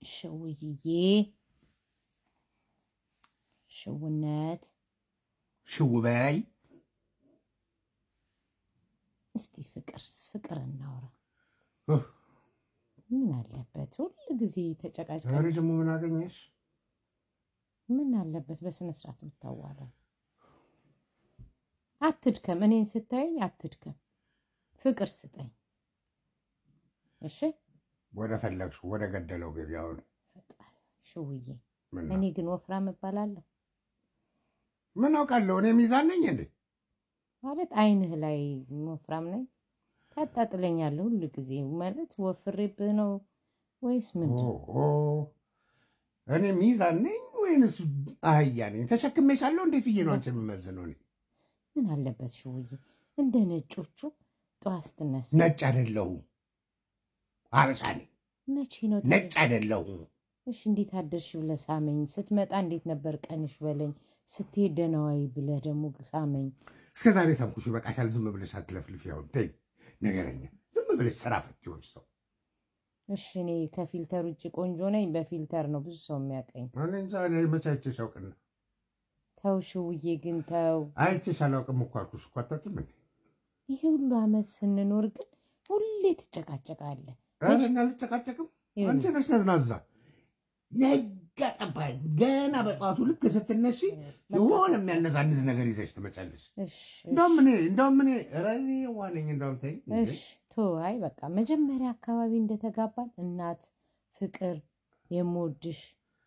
شوية شونات شو باي استي فكر النورة من አለበት ሁሉ ጊዜ ተጨቃጭቀን ዛሬ ደግሞ ምን አገኘሽ? ምን አለበት በስነ ስርዓት ብታዋራ አትድከም። እኔን ስታየኝ አትድከም፣ ፍቅር ስጠኝ እሺ። ወደ ፈለግሽ ወደ ገደለው ገቢያው ፈጣሪ ሽውዬ። እኔ ግን ወፍራም እባላለሁ? ምን አውቃለሁ? እኔ ሚዛን ነኝ እንዴ? ማለት አይንህ ላይ ወፍራም ነኝ ታጣጥለኛለህ ሁሉ ጊዜ። ማለት ወፍሬብህ ነው ወይስ ምንድን? እኔ ሚዛን ነኝ ወይንስ አህያ ነኝ? ተሸክሜሻለሁ? እንዴት ብዬ ነው አንቺን የምመዝነው? እኔ ምን አለበት ሽውዬ እንደ ነጮቹ ጠዋት ስትነሳ። ነጭ አይደለሁም፣ አበሻ ነኝ። መቼ ነው ነጭ አይደለሁም? እሺ እንዴት አደርሽ ብለህ ሳመኝ። ስትመጣ እንዴት ነበር ቀንሽ በለኝ። ስትሄድ ደህና ዋይ ብለህ ደግሞ ሳመኝ። እስከ ዛሬ ሳምኩሽ። በቃሻል። ዝም ብለሽ አትለፍልፊ። አሁን ተይ ነገረኛ። ዝም ብለሽ ስራ ፈት ይሆን ሰው። እሺ እኔ ከፊልተር ውጭ ቆንጆ ነኝ? በፊልተር ነው ብዙ ሰው የሚያቀኝ። እኔ እንጃ። እኔ መቼ አይቼሽ አውቅና? ተው ሽውዬ ግን ተው። አይቼሽ አላውቅም እኮ አልኩሽ እኮ። አታውቂም እንዴ? ይሄ ሁሉ አመት ስንኖር ግን ሁሌ ትጨቃጨቃለህ። እኔ አልጨቃጨቅም። አንቺ ነሽ ነዝናዛ። ነጋ ጠባ ገና በጠዋቱ ልክ ስትነሺ የሆነ የሚያነዛንዝ ነገር ይዘሽ ትመጫለሽ። እንደውም እኔ ረኔ ዋነኝ። እንደውም ተይ እሺ ተወው። አይ በቃ መጀመሪያ አካባቢ እንደተጋባን እናት ፍቅር የምወድሽ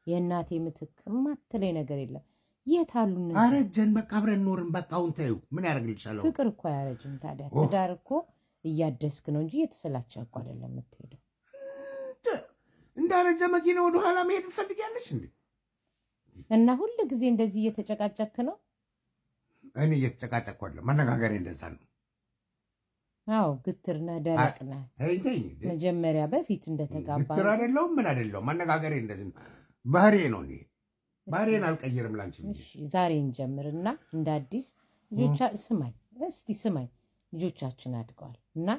የእናቴ ምትክ ማትለኝ ነገር የለም። የት አሉ እነዚህ? አረጀን በቃ አብረን ኖርን። በቃ አሁን ተይው። ምን ያደርግልሻል? ፍቅር እኮ አያረጅም ታዲያ። ትዳር እኮ እያደስክ ነው እንጂ የተሰላቸ እኮ አይደለም የምትሄደው። እንዳረጀ መኪና ወደኋላ መሄድ ትፈልጊያለሽ እንዴ? እና ሁሉ ጊዜ እንደዚህ እየተጨቃጨክ ነው? እኔ እየተጨቃጨቅኩ አይደለም፣ መነጋገሬ እንደዛ ነው። አዎ ግትር ነህ፣ ደረቅ ነህ። መጀመሪያ በፊት እንደተጋባ ግትር አይደለሁም፣ ምን አይደለሁም። መነጋገሬ እንደዚህ ነው። ባህሬ ነው። እኔ ባህሬን አልቀይርም ላንቺ። እሺ ዛሬ እንጀምርና እንደ አዲስ ስማኝ፣ እስቲ ስማኝ። ልጆቻችን አድገዋል እና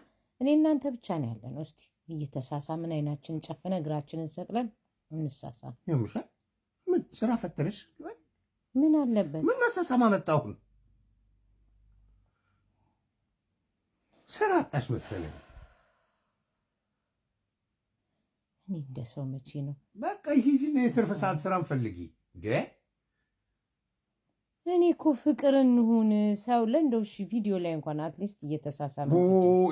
እኔ እናንተ ብቻ ነው ያለነው። እስቲ እየተሳሳምን አይናችንን ጨፍነ እግራችንን ሰቅለን እንሳሳም። ይምሻል። ምን ስራ ፈተነሽ? ምን አለበት? ምን መሳሳም አመጣሁ? ስራ አጣሽ መሰለኝ። እኔ እንደ ሰው መቼ ነው በቃ ሂጂና የትርፍ ሰዓት ስራም ፈልጊ እንዴ። እኔ እኮ ፍቅር እንሁን ሰው ለእንደው እሺ ቪዲዮ ላይ እንኳን አትሊስት እየተሳሳመ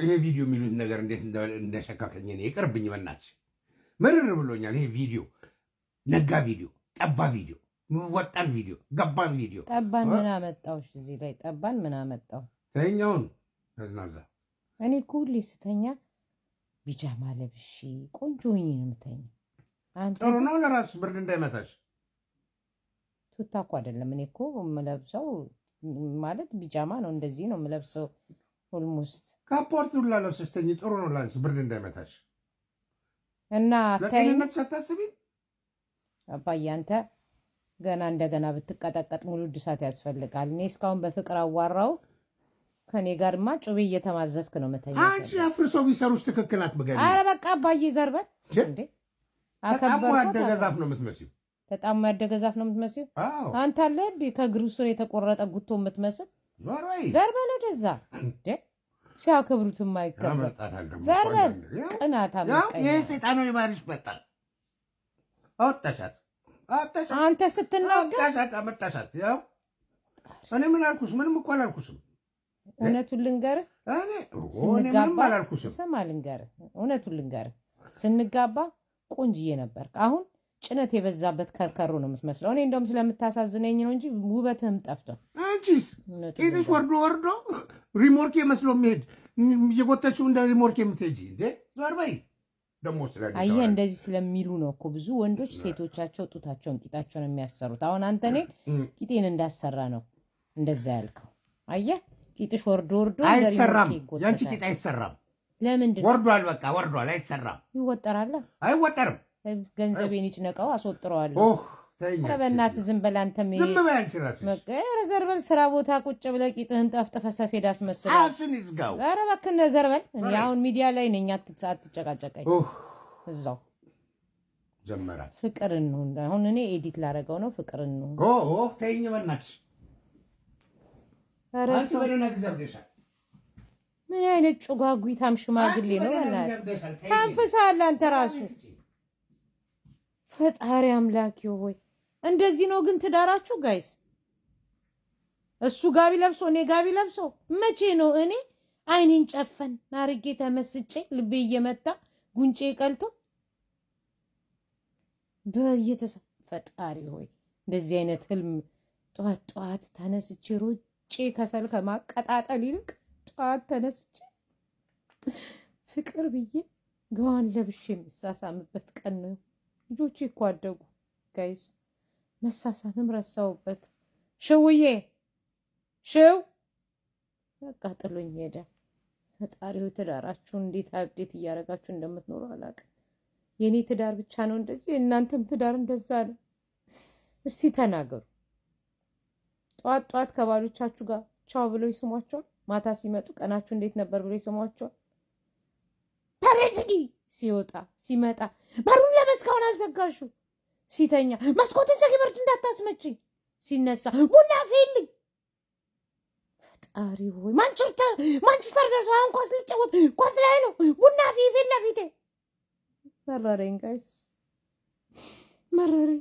ይሄ ቪዲዮ የሚሉት ነገር እንዴት እንደሸካከኝ እኔ ይቅርብኝ በእናትሽ። ምርር ብሎኛል ይሄ ቪዲዮ። ነጋ ቪዲዮ፣ ጠባ ቪዲዮ፣ ወጣን ቪዲዮ፣ ገባን ቪዲዮ። ጠባን ምን አመጣው? እዚህ ላይ ጠባን ምን አመጣው? ተኛውን ተዝናዛ። እኔ እኮ ሁሌ ስተኛ ቢጃማ ለብሼ ቆንጆ ሆኜ ነው የምተኛው። አንተ ጥሩ ነው ለራስሽ ብርድ እንዳይመታሽ። ቱታ እኮ አይደለም እኔ እኮ የምለብሰው ማለት ቢጃማ ነው። እንደዚህ ነው የምለብሰው። ኦልሞስት ካፖርት ሁላ ለብሰሽ ተኝ። ጥሩ ነው ላንቺ ብርድ እንዳይመታሽ። እና ለጤንነት ሳታስቢ አባዬ አንተ ገና እንደገና ብትቀጠቀጥ ሙሉ እድሳት ያስፈልጋል። እኔ እስካሁን በፍቅር አዋራው ከኔ ጋርማ ጩቤ እየተማዘዝክ ነው መተኛ። አንቺ አፍርሰው ቢሰሩሽ ትክክል አትበገኝ። ኧረ በቃ አባዬ ዘርበል እንዴ። አከበርኩ። ያደገ ዛፍ ነው የምትመስይው። ተጣሙ ያደገ ዛፍ ነው የምትመስይው። አንተ አለ እንዴ ከእግሩ ስር የተቆረጠ ጉቶ የምትመስል። ዘርበል ወደዛ እንዴ። ሲያከብሩት የማይከበር ዘርበል። ቅናታ መቀኛ ይሄ ሰይጣናዊ ባህሪሽ መጣል። አወጣሻት አንተ ስትናገር አመጣሻት። ያው እኔ ምን አልኩሽ? ምንም እኮ አላልኩሽም። እውነቱን ልንገርህ ስንጋባ ስማ ልንገርህ፣ እውነቱን ልንገርህ ስንጋባ ቆንጅዬ ነበርክ። አሁን ጭነት የበዛበት ከርከሮ ነው የምትመስለው። እኔ እንደውም ስለምታሳዝነኝ ነው እንጂ ውበትህም ጠፍቷል። አንቺስ ቂጥሽ ወርዶ ሪሞርኬ መስሎ የሚሄድ እየጎተችው እንደ ሪሞርኬ የምትሄጂ እንዴ? ዞር በይ ደግሞ። አየህ እንደዚህ ስለሚሉ ነው እኮ ብዙ ወንዶች ሴቶቻቸው ጡታቸውን ቂጣቸውን የሚያሰሩት። አሁን አንተ እኔን ቂጤን እንዳሰራ ነው እንደዛ ያልከው። አየህ ቂጥሽ ወርዶ አይሰራም። ያንቺ ቂጥ አይሰራም። ለምንድን ነው? ወርዷል፣ በቃ ወርዷል። አይሰራም። ይወጠራል። አይወጠርም። ገንዘቤን ይጭነቀው አስወጥረዋለሁ። ኧረ በእናትህ ዝም በል አንተም። ዝም በይ አንቺ እራስሽ። ዘርበል ስራ ቦታ ቁጭ ብለህ ቂጥህን ጠፍጥፈህ ሰፌድ አስመስል። አፍሽን ይዝጋው። ኧረ እባክህ ዘርበል። እኔ አሁን ሚዲያ ላይ ነኝ፣ አትጨቃጨቀኝ። እዛው ጀመረ። ፍቅር ነው አሁን እኔ ኤዲት ላደርገው ነው። ፍቅር ነው ተይኝ በእናትሽ። አንቺ በደህና ጊዜ አብደሻል። ምን አይነት ጭጓጉታም ሽማግሌ ነው? በእናትህ ታንፍሳለህ አንተ ራሱ። ፈጣሪ አምላክ ሆይ እንደዚህ ነው ግን ትዳራችሁ ጋይስ? እሱ ጋቢ ለብሶ እኔ ጋቢ ለብሶ መቼ ነው? እኔ አይኔን ጨፈን አርጌ ተመስጬ ልቤ እየመታ ጉንጬ ቀልቶ ፈጣሪ ሆይ እንደዚህ አይነት ህልም ጠዋት ጠዋት ተነስቼ ሮጬ ከሰል ከማቀጣጠል ይልቅ ጠዋት ተነስቼ ፍቅር ብዬ ገዋን ለብሼ የምሳሳምበት ቀን ነው። ልጆቼ እኮ አደጉ ጋይስ። መሳሳምም ረሳውበት። ሽውዬ ሽው በቃ ጥሎኝ ሄደ። ፈጣሪው ትዳራችሁን እንዴት አብዴት እያደረጋችሁ እንደምትኖሩ አላውቅም። የኔ ትዳር ብቻ ነው እንደዚህ? እናንተም ትዳር እንደዛ ነው? እስቲ ተናገሩ። ጠዋት ጠዋት ከባሎቻችሁ ጋር ቻው ብለው ይስሟቸዋል። ማታ ሲመጡ ቀናችሁ እንዴት ነበር ብለው ይስሟቸዋል። ፐሬትጊ ሲወጣ ሲመጣ በሩን ለመስካውን አልዘጋሹ። ሲተኛ መስኮትን ዘጊ ብርድ እንዳታስመችኝ። ሲነሳ ቡና ፌልኝ። ፈጣሪ ሆይ ማንቸስተር ደርሶ አሁን ኳስ ሊጫወት ኳስ ላይ ነው። ቡና ፊት ለፊቴ መረረኝ ጋይስ መረረኝ።